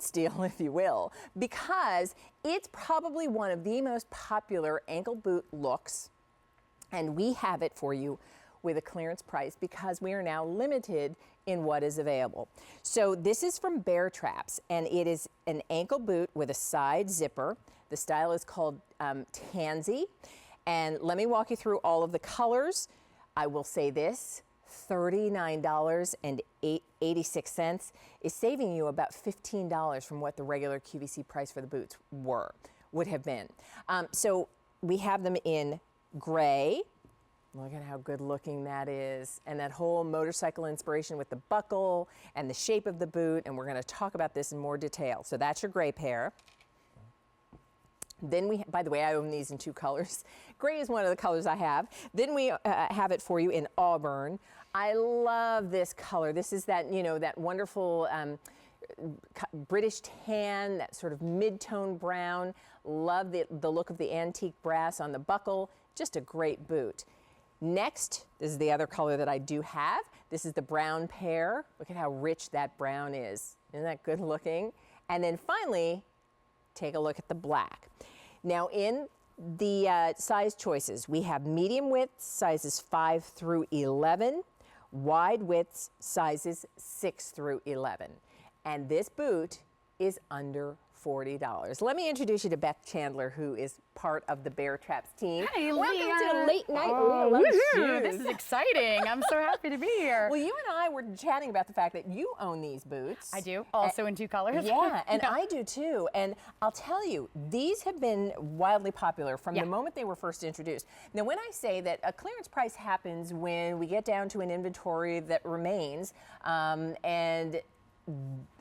steal, if you will, because it's probably one of the most popular ankle boot looks, and we have it for you with a clearance price because we are now limited in what is available. So this is from BareTraps, and it is an ankle boot with a side zipper. The style is called Tansy, and let me walk you through all of the colors. I will say this, $39.86 is saving you about $15 from what the regular QVC price for the boots would have been. So we have them in gray. Look at how good looking that is. And that whole motorcycle inspiration with the buckle and the shape of the boot. And we're going to talk about this in more detail. So that's your gray pair. Then we, by the way, I own these in 2 colors. Gray is one of the colors I have. Then we have it for you in auburn. I love this color. This is that, you know, that wonderful British tan, that sort of mid-tone brown. Love the look of the antique brass on the buckle. Just a great boot. Next, this is the other color that I do have. This is the brown pair. Look at how rich that brown is. Isn't that good looking? And then finally, take a look at the black. Now in the size choices, we have medium width sizes 5 through 11, wide widths sizes 6 through 11. And this boot is under $40. Let me introduce you to Beth Chandler, who is part of the BareTraps team. Hey, Welcome Leah. to Late Night Leah Loves Shoes. This is exciting. I'm so happy to be here. Well, you and I were chatting about the fact that you own these boots. I do, also in 2 colors. Yeah, and I do too. And I'll tell you, these have been wildly popular from the moment they were first introduced. Now, when I say that a clearance price happens when we get down to an inventory that remains, and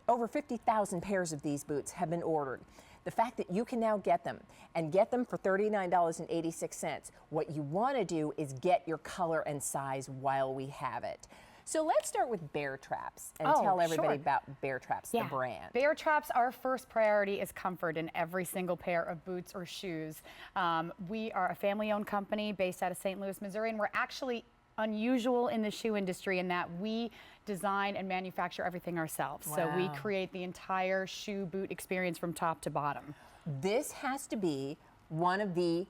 over 50,000 pairs of these boots have been ordered. The fact that you can now get them and get them for $39.86, what you want to do is get your color and size while we have it. So let's start with BareTraps and tell everybody about BareTraps, the brand. BareTraps, our first priority is comfort in every single pair of boots or shoes. We are a family-owned company based out of St. Louis, Missouri, and we're actually unusual in the shoe industry in that we design and manufacture everything ourselves. So we create the entire shoe boot experience from top to bottom. This has to be one of the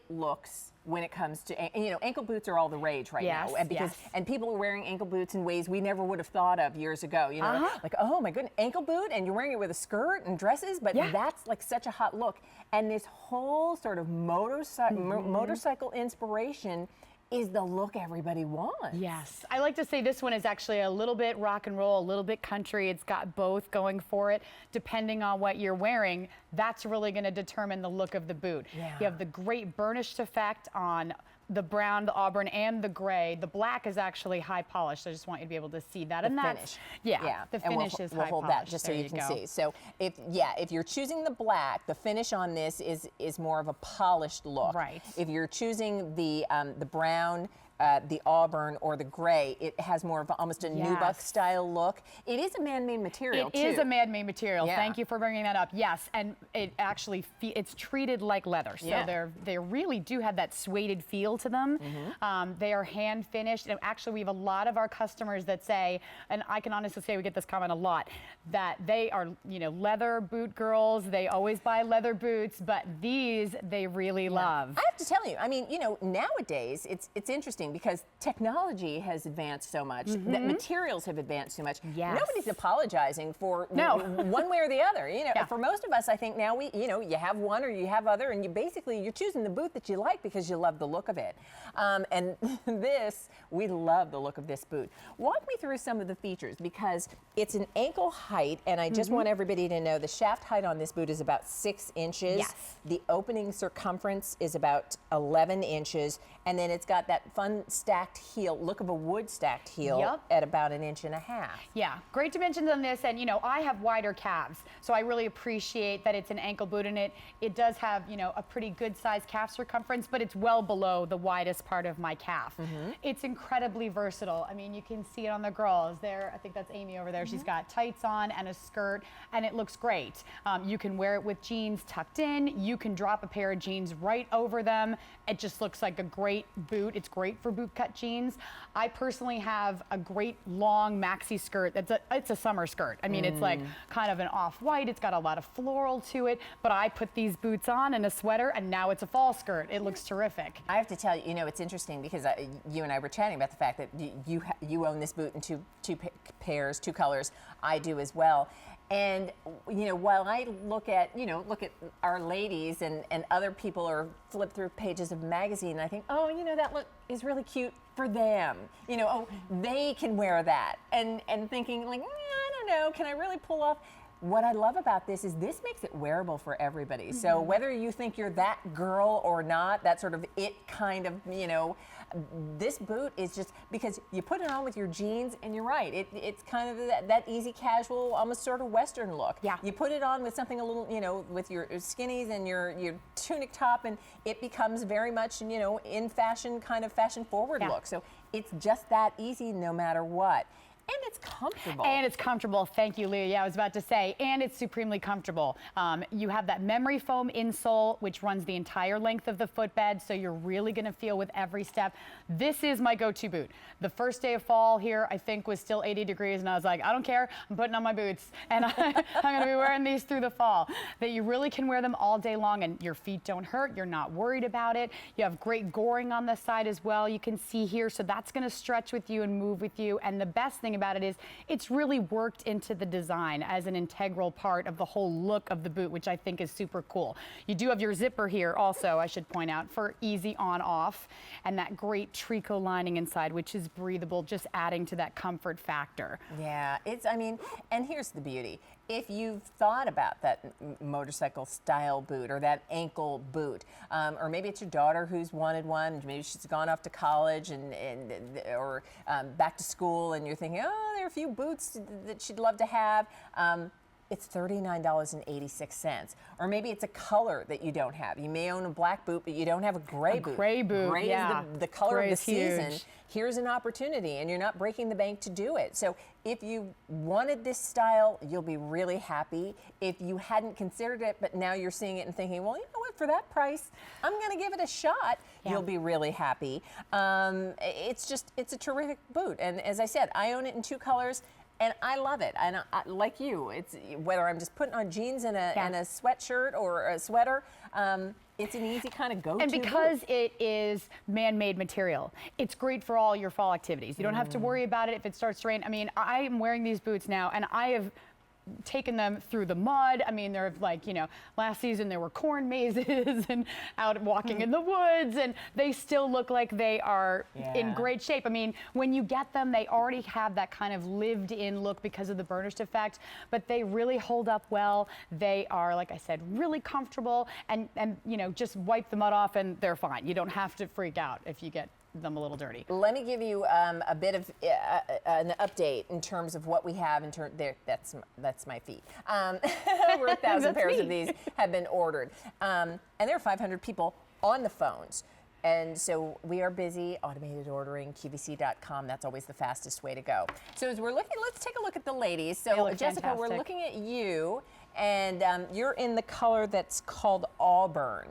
looks when it comes to, you know, ankle boots are all the rage right now. And because and people are wearing ankle boots in ways we never would have thought of years ago. You know, like, oh my goodness, ankle boot, and you're wearing it with a skirt and dresses, but that's like such a hot look. And this whole sort of motorcycle inspiration is the look everybody wants. Yes, I like to say this one is actually a little bit rock and roll, a little bit country. It's got both going for it. Depending on what you're wearing, that's really going to determine the look of the boot. You have the great burnished effect on the brown, the auburn, and the gray. The black is actually high polished. I just want you to be able to see that. And finish. The finish is high We'll hold polished. that just so you can see. So if you're choosing the black, the finish on this is more of a polished look. Right. If you're choosing the brown, the auburn, or the gray, it has more of almost a nubuck style look. It is a man-made material too. It is a man-made material. Thank you for bringing that up. Yes, and it actually it's treated like leather, so they really do have that suede feel to them. They are hand finished, and actually we have a lot of our customers that say, and I can honestly say we get this comment a lot, that they are, you know, leather boot girls. They always buy leather boots, but these they really love. I have to tell you, I mean, you know, nowadays it's interesting because technology has advanced so much, that materials have advanced so much. Nobody's apologizing for one way or the other. You know, for most of us, I think now you know, you have one or you have other, and you're choosing the boot that you like because you love the look of it. And we love the look of this boot. Walk me through some of the features because it's an ankle height, and I just want everybody to know the shaft height on this boot is about 6 inches. The opening circumference is about 11 inches, and then it's got that fun stacked heel, look of a wood stacked heel at about 1.5 inches. Yeah, great dimensions on this, and you know, I have wider calves, so I really appreciate that it's an ankle boot, and it does have, you know, a pretty good sized calf circumference, but it's well below the widest part of my calf. It's incredibly versatile. I mean, you can see it on the girls there. I think that's Amy over there. She's got tights on and a skirt, and it looks great. You can wear it with jeans tucked in. You can drop a pair of jeans right over them. It just looks like a great boot. It's great for boot cut jeans. I personally have a great long maxi skirt. It's a summer skirt. I mean, it's like kind of an off-white. It's got a lot of floral to it, but I put these boots on and a sweater, and now it's a fall skirt. It looks terrific. I have to tell you, it's interesting because you and I were chatting about the fact that you own this boot in two pairs, two colors. I do as well. And while I look at our ladies and other people or flip through pages of magazine, I think, oh, that look is really cute for them. Oh, they can wear that. And thinking like, I don't know, can I really pull off? What I love about this is this makes it wearable for everybody. So whether you think you're that girl or not, that sort of it kind of, this boot is just, because you put it on with your jeans, and you're right, it's kind of that easy casual, almost sort of Western look. Yeah. You put it on with something a little, with your skinnies and your tunic top, and it becomes very much, in fashion, kind of fashion forward look. So it's just that easy no matter what. And it's comfortable. And it's comfortable. Thank you, Leah. Yeah, I was about to say, and it's supremely comfortable. You have that memory foam insole, which runs the entire length of the footbed, so you're really going to feel with every step. This is my go-to boot. The first day of fall here, I think, was still 80 degrees, and I was like, I don't care. I'm putting on my boots, and I'm going to be wearing these through the fall. That you really can wear them all day long, and your feet don't hurt. You're not worried about it. You have great goring on the side as well. You can see here, so that's going to stretch with you and move with you. And the best thing about it is it's really worked into the design as an integral part of the whole look of the boot, which I think is super cool. You do have your zipper here also, I should point out, for easy on-off, and that great tricot lining inside, which is breathable, just adding to that comfort factor. Yeah, and here's the beauty. If you've thought about that motorcycle style boot or that ankle boot, or maybe it's your daughter who's wanted one, maybe she's gone off to college or back to school, and you're thinking, oh, there are a few boots that she'd love to have. It's $39.86. Or maybe it's a color that you don't have. You may own a black boot, but you don't have a gray boot. Gray boot, Gray yeah. is the color Gray of the season. huge. Here's an opportunity, and you're not breaking the bank to do it. So if you wanted this style, you'll be really happy. If you hadn't considered it, but now you're seeing it and thinking, well, you know what, for that price, I'm going to give it a shot, you'll be really happy. It's a terrific boot. And as I said, I own it in two colors. And I love it. And like you, it's whether I'm just putting on jeans and a sweatshirt or a sweater, it's an easy kind of go-to. And because it is man-made material, it's great for all your fall activities. You don't have to worry about it if it starts to rain. I mean, I am wearing these boots now, and I have taken them through the mud. I mean, they're like, last season there were corn mazes and out walking in the woods, and they still look like they are in great shape. I mean, when you get them, they already have that kind of lived-in look because of the burnished effect, but they really hold up well. They are, like I said, really comfortable, and just wipe the mud off and they're fine. You don't have to freak out if you get them a little dirty. Let me give you a bit of an update in terms of what we have there. That's my feet. Over 1,000 pairs of these have been ordered, and there are 500 people on the phones. And so we are busy. Automated ordering, QVC.com. That's always the fastest way to go. So as we're looking, let's take a look at the ladies. So Jessica, fantastic. we're looking at you, and you're in the color that's called Auburn.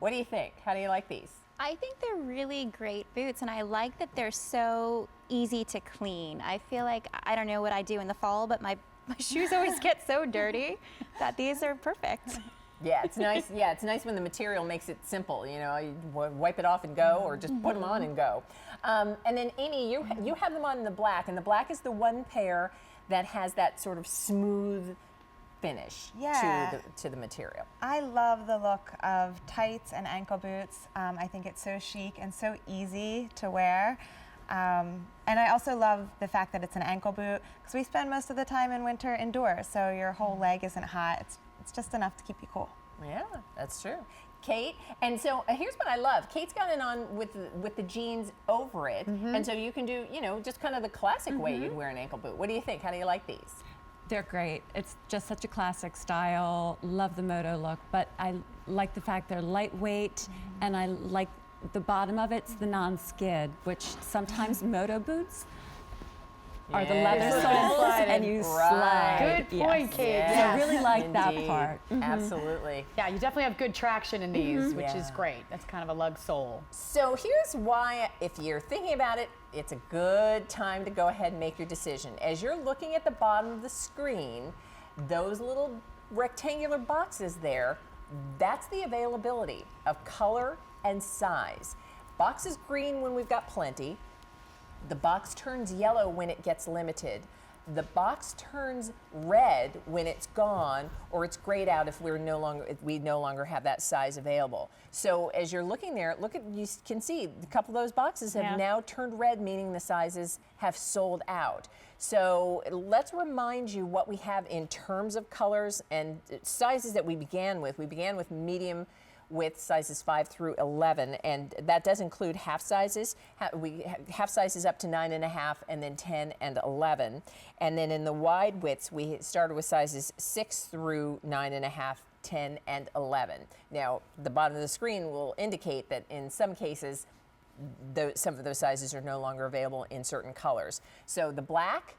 What do you think? How do you like these? I think they're really great boots, and I like that they're so easy to clean. I feel like, I don't know what I do in the fall, but my shoes always get so dirty that these are perfect. Yeah, it's nice. Yeah, it's nice when the material makes it simple. You wipe it off and go, or just put them on and go. And then Amy, you have them on in the black, and the black is the one pair that has that sort of smooth finish to the material. I love the look of tights and ankle boots. I think it's so chic and so easy to wear. And I also love the fact that it's an ankle boot, because we spend most of the time in winter indoors, so your whole leg isn't hot. It's just enough to keep you cool. Yeah, that's true. Kate, and so here's what I love. Kate's got it on with the jeans over it, and so you can do, just kind of the classic way you'd wear an ankle boot. What do you think? How do you like these? They're great. It's just such a classic style. Love the moto look, but I like the fact they're lightweight, and I like the bottom of it's the non-skid, which sometimes moto boots are the leather Yeah. soles, Slide and in. you Right. slide. Good point, Kate. Yes, So I really like that indeed. part. Absolutely. Yeah, you definitely have good traction in these, which is Yeah. great. That's kind of a lug sole. So here's why, if you're thinking about it, it's a good time to go ahead and make your decision. As you're looking at the bottom of the screen, those little rectangular boxes there, that's the availability of color and size. Box is green when we've got plenty. The box turns yellow when it gets limited. The box turns red when it's gone, or it's grayed out if we no longer have that size available. So as you're looking there, you can see a couple of those boxes have Yeah. now turned red, meaning the sizes have sold out. So let's remind you what we have in terms of colors and sizes that we began with. We began with medium with sizes 5 through 11, and that does include half sizes. Half sizes up to 9.5, and then 10 and 11. And then in the wide widths, we started with sizes 6 through 9.5, 10 and 11. Now, the bottom of the screen will indicate that in some cases, some of those sizes are no longer available in certain colors. So the black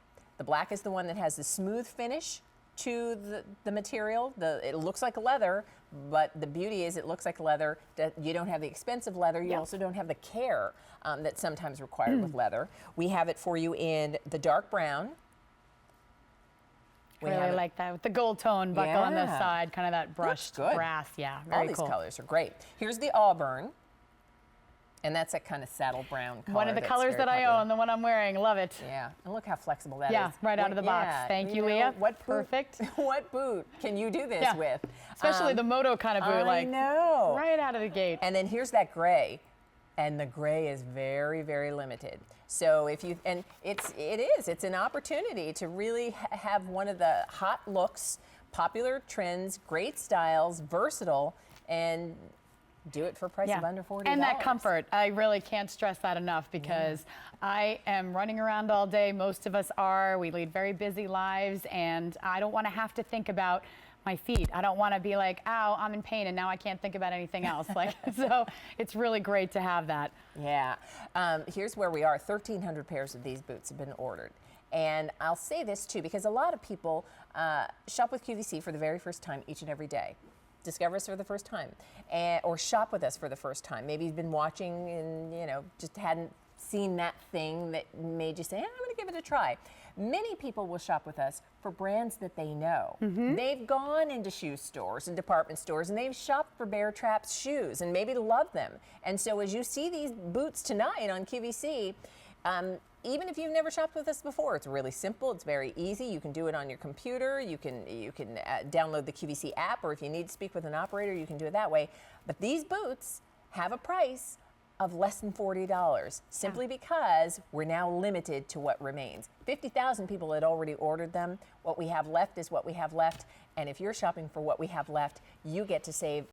is the one that has the smooth finish to the material. It looks like leather, but the beauty is it looks like leather. You don't have the expensive leather. You also don't have the care that's sometimes required with leather. We have it for you in the dark brown. We have Really it- like that with the gold tone buckle on the Yeah. side, kind of that brushed good. brass. Yeah, All very these cool. colors are great. Here's the auburn, and that's that kind of saddle brown color. One of the that's colors very that I popular. own, the one I'm wearing, love it. Yeah, and look how flexible that is. Yeah, right out of the box. Yeah, Thank you, know, Leah. What boot, Perfect. What boot can you do this Yeah. with? Especially the moto kind of boot, I like know. right out of the gate. And then here's that gray, and the gray is very, very limited. So if you it's an opportunity to really have one of the hot looks, popular trends, great styles, versatile, and do it for a price of under $40. And that comfort. I really can't stress that enough because I am running around all day. Most of us are. We lead very busy lives, and I don't want to have to think about my feet. I don't want to be like, ow, I'm in pain, and now I can't think about anything else. So it's really great to have that. Yeah. Here's where we are. 1,300 pairs of these boots have been ordered. And I'll say this too, because a lot of people shop with QVC for the very first time each and every day. Discover us for the first time, or shop with us for the first time. Maybe you've been watching and just hadn't seen that thing that made you say, I'm going to give it a try. Many people will shop with us for brands that they know. They've gone into shoe stores and department stores, and they've shopped for BareTraps shoes and maybe love them. And so as you see these boots tonight on QVC, even if you've never shopped with us before, it's really simple. It's very easy. You can do it on your computer. You can download the QVC app, or if you need to speak with an operator, you can do it that way. But these boots have a price of less than $40, simply because we're now limited to what remains. 50,000 people had already ordered them. What we have left is what we have left. And if you're shopping for what we have left, you get to save